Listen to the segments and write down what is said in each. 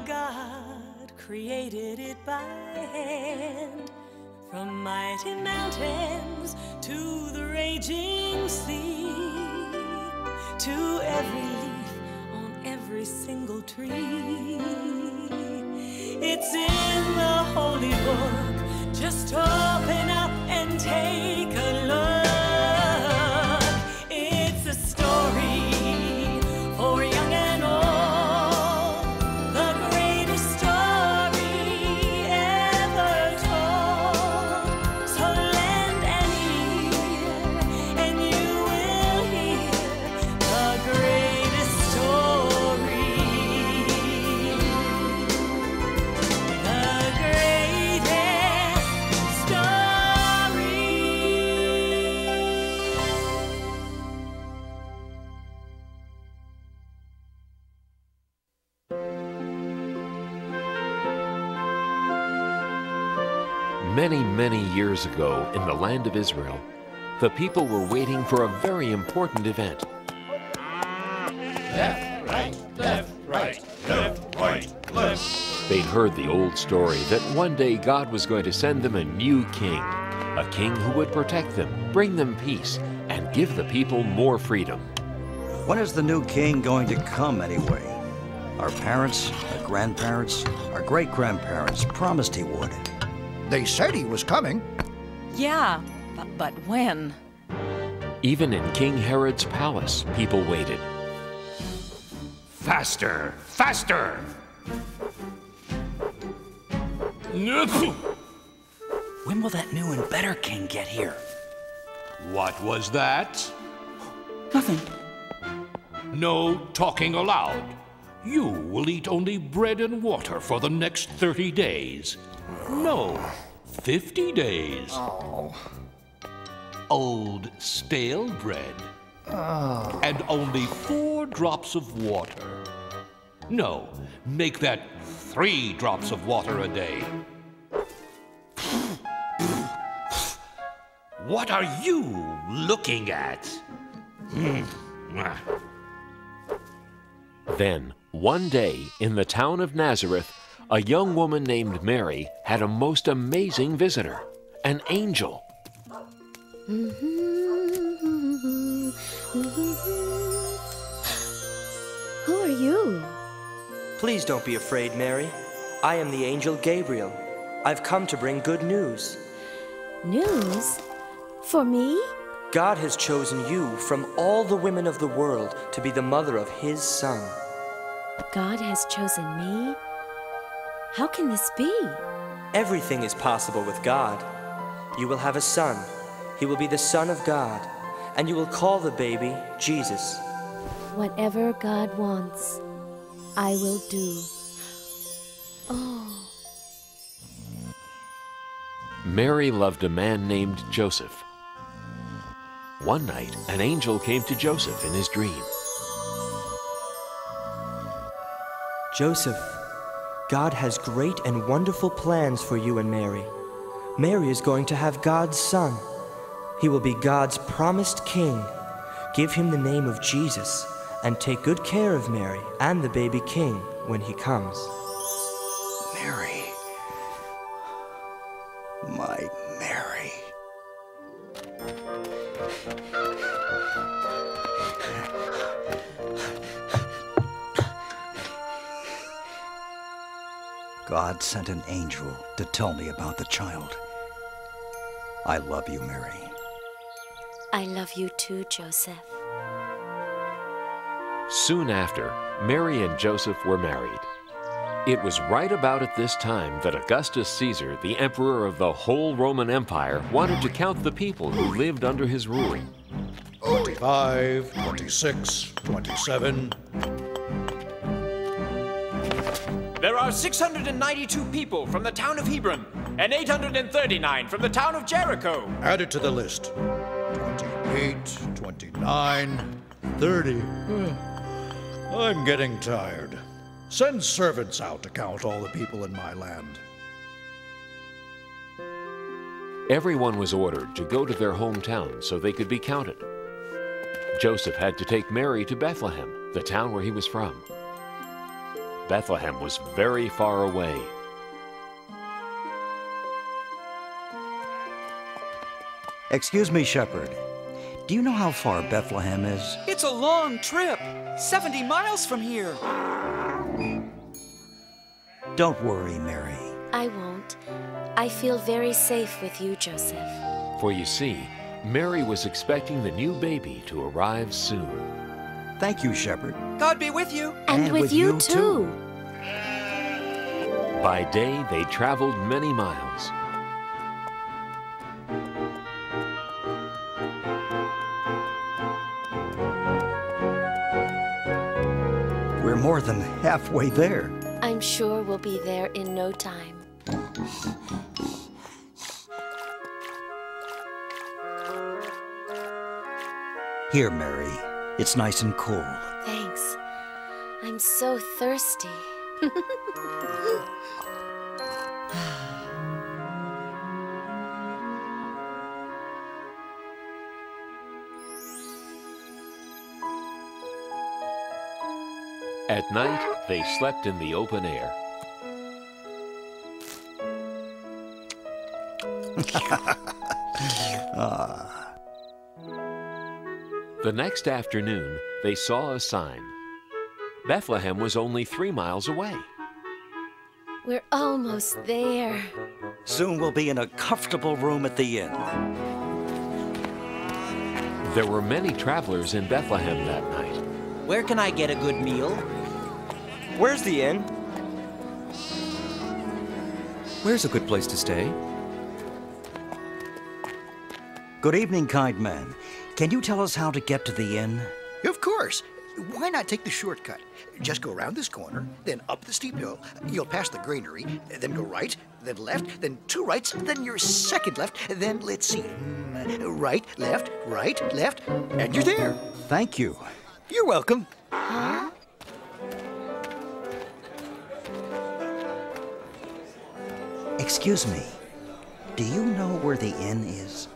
God created it by hand, from mighty mountains to the raging sea, to every leaf on every single tree. It's in the holy book. Just open up and take a look. It's a story for young and old, the greatest story ever told. So lend an ear and you will hear the greatest story. The greatest story. Many, many years ago, in the land of Israel, the people were waiting for a very important event. Left, right, left, right, left, right, left. They'd heard the old story that one day God was going to send them a new king, a king who would protect them, bring them peace, and give the people more freedom. When is the new king going to come anyway? Our parents, our grandparents, our great-grandparents promised he would. They said he was coming. Yeah, but when? Even in King Herod's palace, people waited. Faster, faster! When will that new and better king get here? What was that? Nothing. No talking aloud. You will eat only bread and water for the next 30 days. No, 50 days. Old stale bread. And only 4 drops of water. No, make that 3 drops of water a day. What are you looking at? Then, one day, in the town of Nazareth, a young woman named Mary had a most amazing visitor, an angel. Who are you? Please don't be afraid, Mary. I am the angel Gabriel. I've come to bring good news. News? For me? God has chosen you from all the women of the world to be the mother of His Son. God has chosen me? How can this be? Everything is possible with God. You will have a son. He will be the Son of God, and you will call the baby Jesus. Whatever God wants, I will do. Oh. Mary loved a man named Joseph. One night, an angel came to Joseph in his dream. Joseph, God has great and wonderful plans for you and Mary. Mary is going to have God's son. He will be God's promised king. Give him the name of Jesus, and take good care of Mary and the baby king when he comes. Mary. My Mary. God sent an angel to tell me about the child. I love you, Mary. I love you too, Joseph. Soon after, Mary and Joseph were married. It was right about at this time that Augustus Caesar, the emperor of the whole Roman Empire, wanted to count the people who lived under his rule. 25, 26, 27. There are 692 people from the town of Hebron, and 839 from the town of Jericho. Add it to the list. 28, 29, 30. I'm getting tired. Send servants out to count all the people in my land. Everyone was ordered to go to their hometown so they could be counted. Joseph had to take Mary to Bethlehem, the town where he was from. Bethlehem was very far away. Excuse me, shepherd. Do you know how far Bethlehem is? It's a long trip. 70 miles from here. Don't worry, Mary. I won't. I feel very safe with you, Joseph. For you see, Mary was expecting the new baby to arrive soon. Thank you, shepherd. God be with you. And with you too. By day, they traveled many miles. We're more than halfway there. I'm sure we'll be there in no time. Here, Mary. It's nice and cool. Thanks. I'm so thirsty. At night, they slept in the open air. The next afternoon, they saw a sign. Bethlehem was only 3 miles away. We're almost there. Soon we'll be in a comfortable room at the inn. There were many travelers in Bethlehem that night. Where can I get a good meal? Where's the inn? Where's a good place to stay? Good evening, kind man. Can you tell us how to get to the inn? Of course. Why not take the shortcut? Just go around this corner, then up the steep hill. You'll pass the granary, then go right, then left, then 2 rights, then your second left, then let's see. Right, left, and you're there. Thank you. You're welcome. Huh? Excuse me. Do you know where the inn is?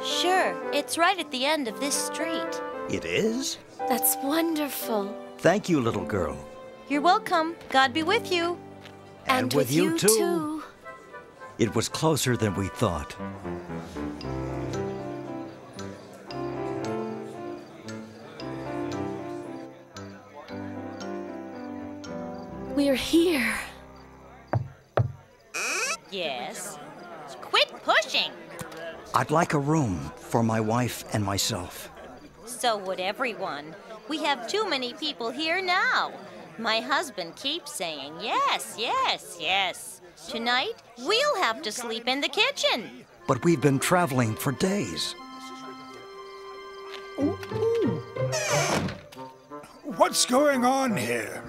Sure, it's right at the end of this street. It is? That's wonderful. Thank you, little girl. You're welcome. God be with you. And with you too. It was closer than we thought. We're here. Yes. Quit pushing. I'd like a room for my wife and myself. So would everyone. We have too many people here now. My husband keeps saying yes, yes, yes. Tonight, we'll have to sleep in the kitchen. But we've been traveling for days. What's going on here?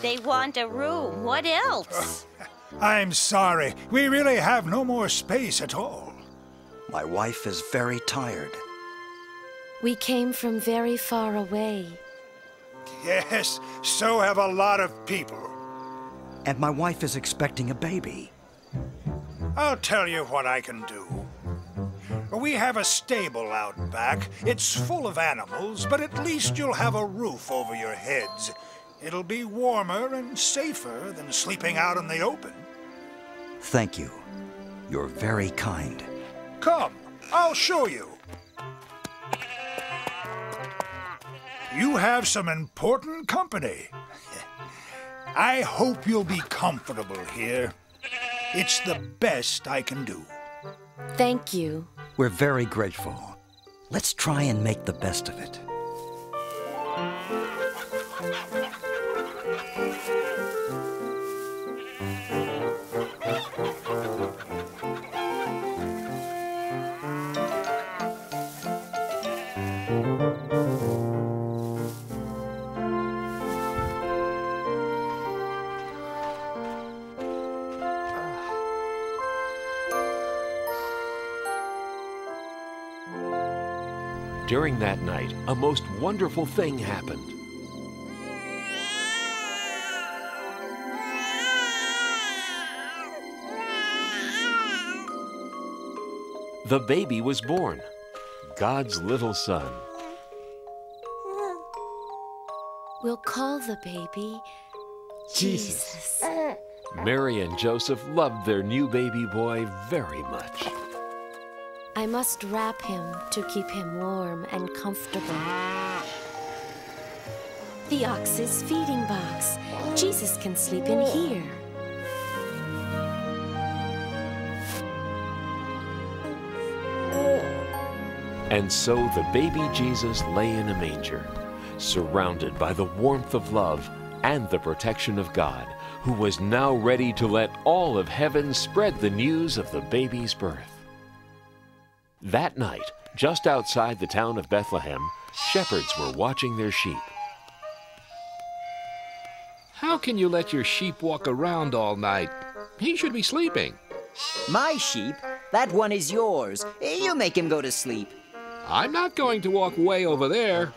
They want a room. What else? I'm sorry. We really have no more space at all. My wife is very tired. We came from very far away. Yes, so have a lot of people. And my wife is expecting a baby. I'll tell you what I can do. We have a stable out back. It's full of animals, but at least you'll have a roof over your heads. It'll be warmer and safer than sleeping out in the open. Thank you. You're very kind. Come, I'll show you. You have some important company. I hope you'll be comfortable here. It's the best I can do. Thank you. We're very grateful. Let's try and make the best of it. During that night, a most wonderful thing happened. The baby was born, God's little son. We'll call the baby Jesus. Mary and Joseph loved their new baby boy very much. I must wrap him to keep him warm and comfortable. The ox's feeding box. Jesus can sleep in here. And so the baby Jesus lay in a manger, surrounded by the warmth of love and the protection of God, who was now ready to let all of heaven spread the news of the baby's birth. That night, just outside the town of Bethlehem, shepherds were watching their sheep. How can you let your sheep walk around all night? He should be sleeping. My sheep? That one is yours. You make him go to sleep. I'm not going to walk way over there.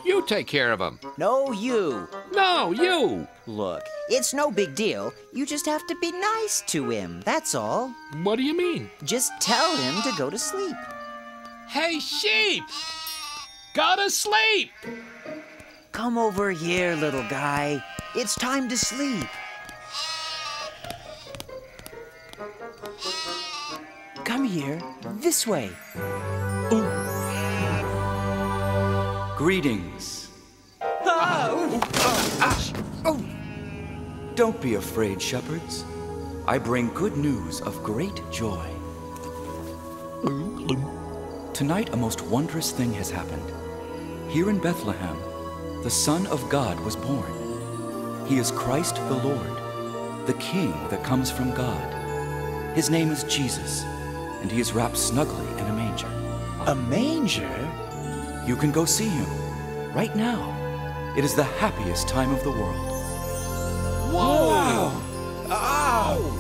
You take care of him. No, you. No, you. Look, it's no big deal. You just have to be nice to him, that's all. What do you mean? Just tell him to go to sleep. Hey, sheep! Go to sleep! Come over here, little guy. It's time to sleep. Come here, this way. Greetings. Don't be afraid, shepherds. I bring good news of great joy. Tonight, a most wondrous thing has happened. Here in Bethlehem, the Son of God was born. He is Christ the Lord, the King that comes from God. His name is Jesus, and he is wrapped snugly in a manger. A manger? You can go see him right now. It is the happiest time of the world. Whoa! Wow. Ow!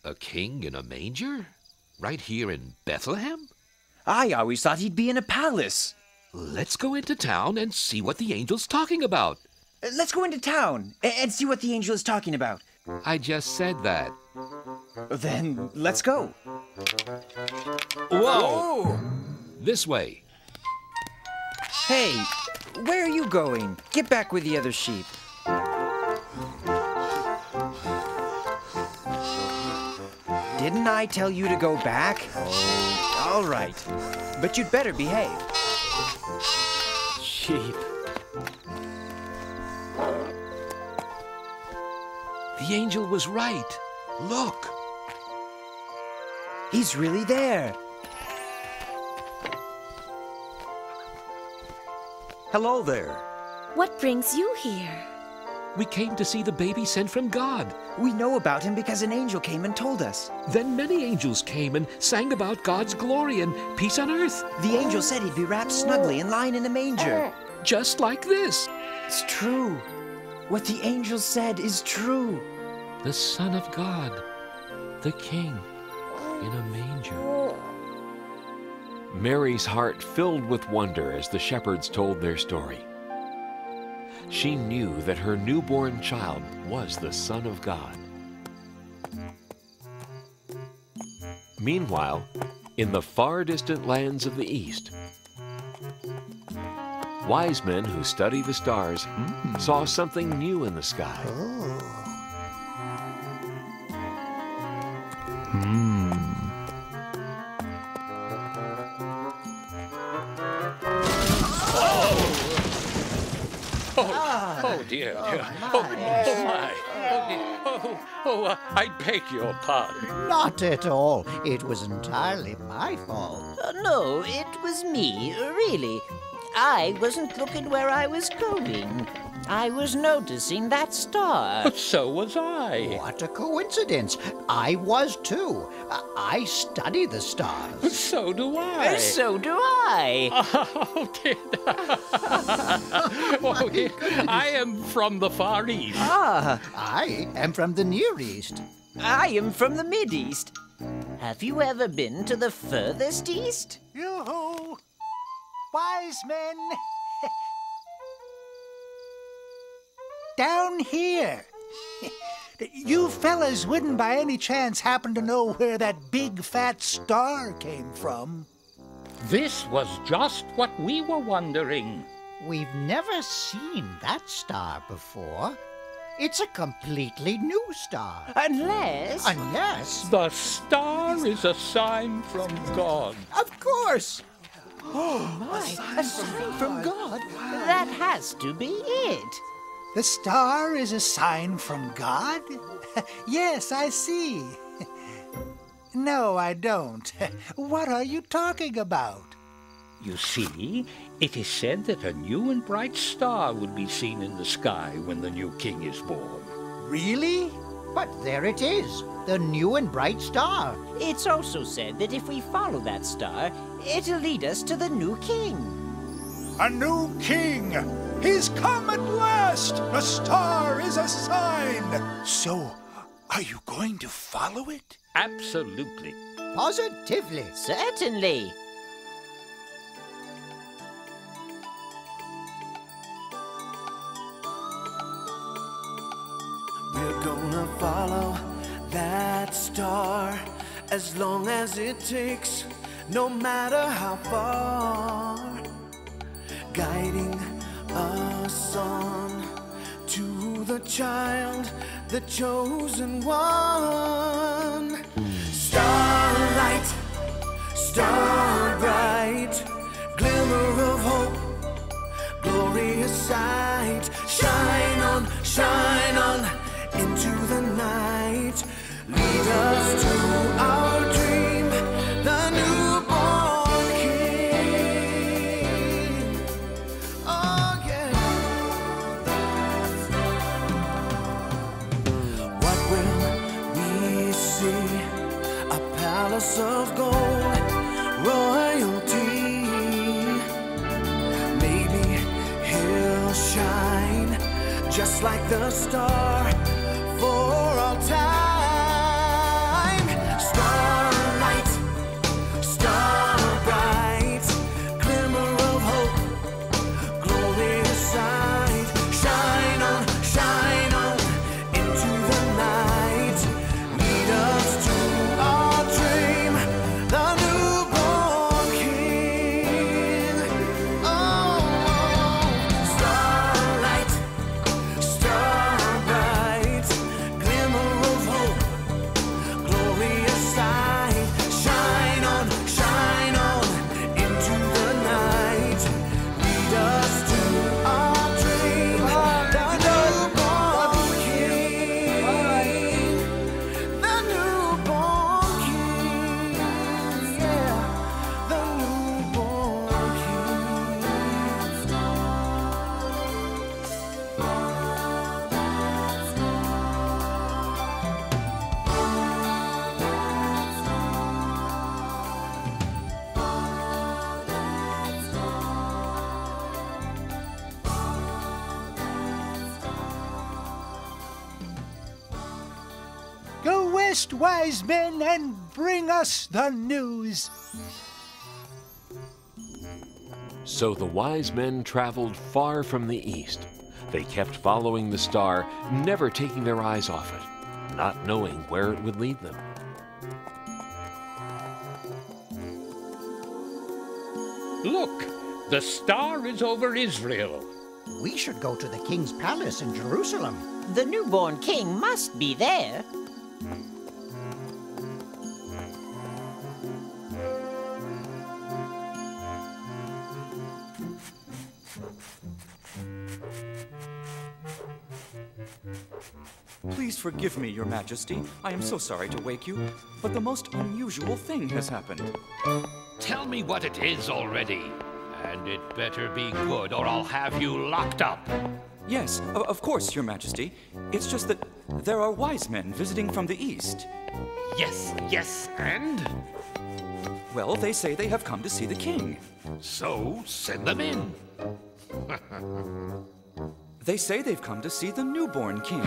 A king in a manger? Right here in Bethlehem? I always thought he'd be in a palace. Let's go into town and see what the angel's talking about. Let's go into town and see what the angel is talking about. I just said that. Then let's go. Whoa! This way. Hey, where are you going? Get back with the other sheep. Didn't I tell you to go back? Oh, all right. But you'd better behave. Sheep. The angel was right. Look. He's really there. Hello there. What brings you here? We came to see the baby sent from God. We know about him because an angel came and told us. Then many angels came and sang about God's glory and peace on earth. The angel said he'd be wrapped snugly and lying in a manger. Just like this. It's true. What the angel said is true. The Son of God, the King, in a manger. Mary's heart filled with wonder as the shepherds told their story. She knew that her newborn child was the Son of God. Meanwhile, in the far distant lands of the East, wise men who study the stars saw something new in the sky. Oh dear. Oh my. I beg your pardon. Not at all. It was entirely my fault. No, it was me, really. I wasn't looking where I was going. I was noticing that star. So was I. What a coincidence. I was too. I study the stars. So do I. So do I. Oh dear. Oh dear. I am from the Far East. Ah, I am from the Near East. I am from the Mid-East. Have you ever been to the furthest east? Yoo-hoo! Wise men! Down here. You fellas wouldn't by any chance happen to know where that big fat star came from? This was just what we were wondering. We've never seen that star before. It's a completely new star. Unless... The star is a sign from God. Of course! Oh my, a sign from God? That has to be it. The star is a sign from God? Yes, I see. No, I don't. What are you talking about? You see, it is said that a new and bright star will be seen in the sky when the new king is born. Really? But there it is, the new and bright star. It's also said that if we follow that star, it'll lead us to the new king. A new king! He's come at last! A star is a sign! So, are you going to follow it? Absolutely. Positively. Certainly. We're gonna follow that star as long as it takes, no matter how far, guiding us on to the child, the chosen one. Starlight, star bright, glimmer of hope, glorious sight. Shine on into the night. Lead us to our dream, the newborn king. Oh yeah. What will we see? A palace of gold, royalty. Maybe he'll shine just like the star for all time. Starlight, star bright, glimmer of hope, glorious sight. Shine on into the night. Lead us to our dream, the newborn king. Oh, starlight, star bright, glimmer of hope, glorious sight. Shine on into the night. Lead us to our dream, the newborn king. The newborn king, yeah, the newborn Go west, wise men, and bring us the news. So the wise men traveled far from the east. They kept following the star, never taking their eyes off it, not knowing where it would lead them. Look, the star is over Israel. We should go to the king's palace in Jerusalem. The newborn king must be there. Please forgive me, Your Majesty. I am so sorry to wake you, but the most unusual thing has happened. Tell me what it is already. And it better be good, or I'll have you locked up. Yes, of course, Your Majesty. It's just that there are wise men visiting from the east. Yes, and? Well, they say they have come to see the king. So, send them in. They say they've come to see the newborn king.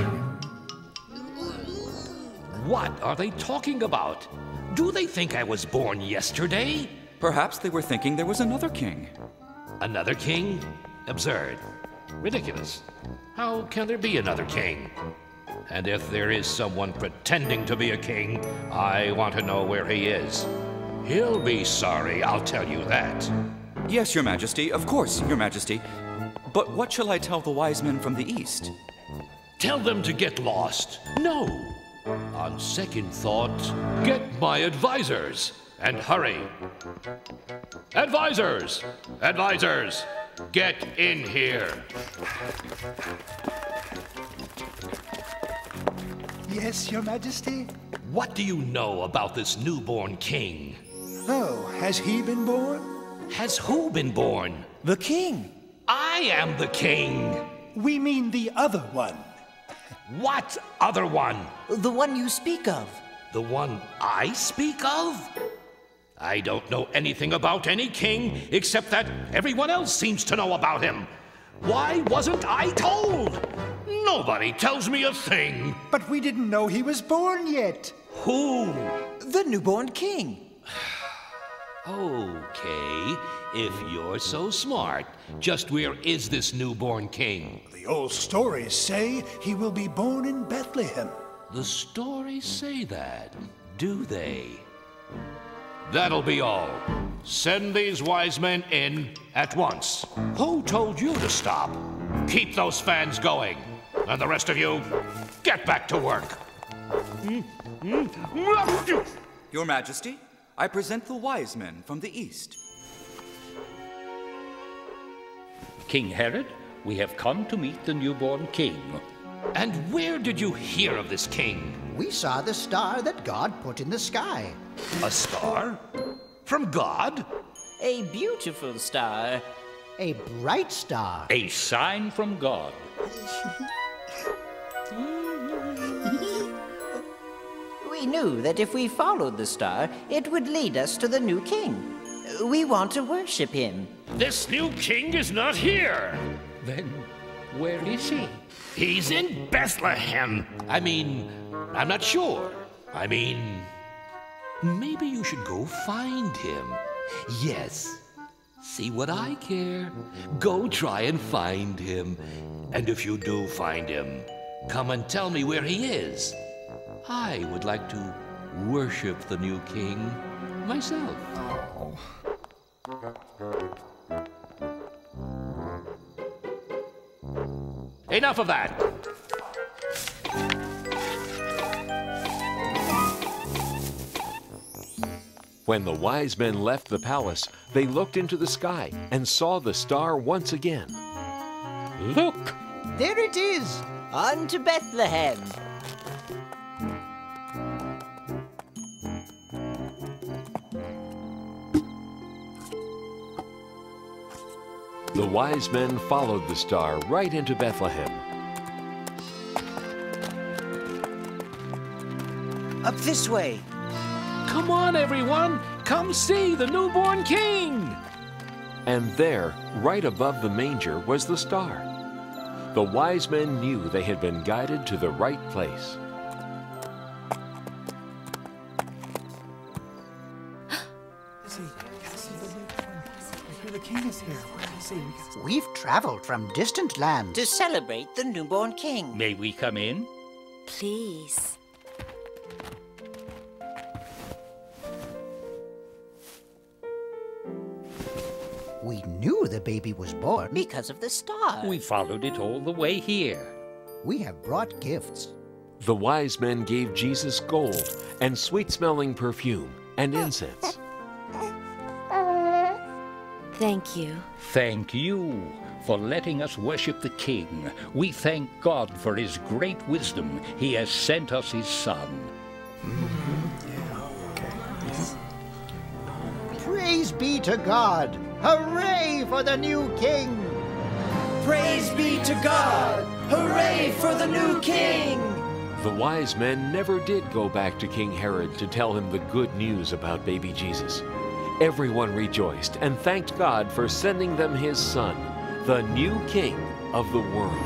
What are they talking about? Do they think I was born yesterday? Perhaps they were thinking there was another king. Another king? Absurd. Ridiculous. How can there be another king? And if there is someone pretending to be a king, I want to know where he is. He'll be sorry, I'll tell you that. Yes, Your Majesty, of course, Your Majesty. But what shall I tell the wise men from the east? Tell them to get lost. No. On second thought, get my advisors. And hurry. Advisors! Advisors! Get in here. Yes, Your Majesty? What do you know about this newborn king? Oh, has he been born? Has who been born? The king. I am the king. We mean the other one. What other one? The one you speak of. The one I speak of? I don't know anything about any king except that everyone else seems to know about him. Why wasn't I told? Nobody tells me a thing. But we didn't know he was born yet. Who? The newborn king. Okay, if you're so smart, just where is this newborn king? The old stories say he will be born in Bethlehem. The stories say that, do they? That'll be all. Send these wise men in at once. Who told you to stop? Keep those fans going. And the rest of you, get back to work. Your Majesty, I present the wise men from the east. King Herod, we have come to meet the newborn king. And where did you hear of this king? We saw the star that God put in the sky. A star? From God? A beautiful star. A bright star. A sign from God. We knew that if we followed the star, it would lead us to the new king. We want to worship him. This new king is not here. Then, where is he? He's in Bethlehem. I mean, I'm not sure. I mean, maybe you should go find him. Yes. See what I care. Go try and find him. And if you do find him, come and tell me where he is. I would like to worship the new king myself. Oh. Enough of that. When the wise men left the palace, they looked into the sky and saw the star once again. Look! There it is! On to Bethlehem! The wise men followed the star right into Bethlehem. Up this way. Come on, everyone. Come see the newborn king. And there, right above the manger, was the star. The wise men knew they had been guided to the right place. The king is here. Where is he? We've traveled from distant lands to celebrate the newborn king. May we come in? Please. We knew the baby was born because of the star. We followed it all the way here. We have brought gifts. The wise men gave Jesus gold and sweet-smelling perfume and incense. Thank you. Thank you for letting us worship the King. We thank God for his great wisdom. He has sent us his Son. Praise be to God! Hooray for the new king! Praise be to God! Hooray for the new king! The wise men never did go back to King Herod to tell him the good news about baby Jesus. Everyone rejoiced and thanked God for sending them his son, the new king of the world.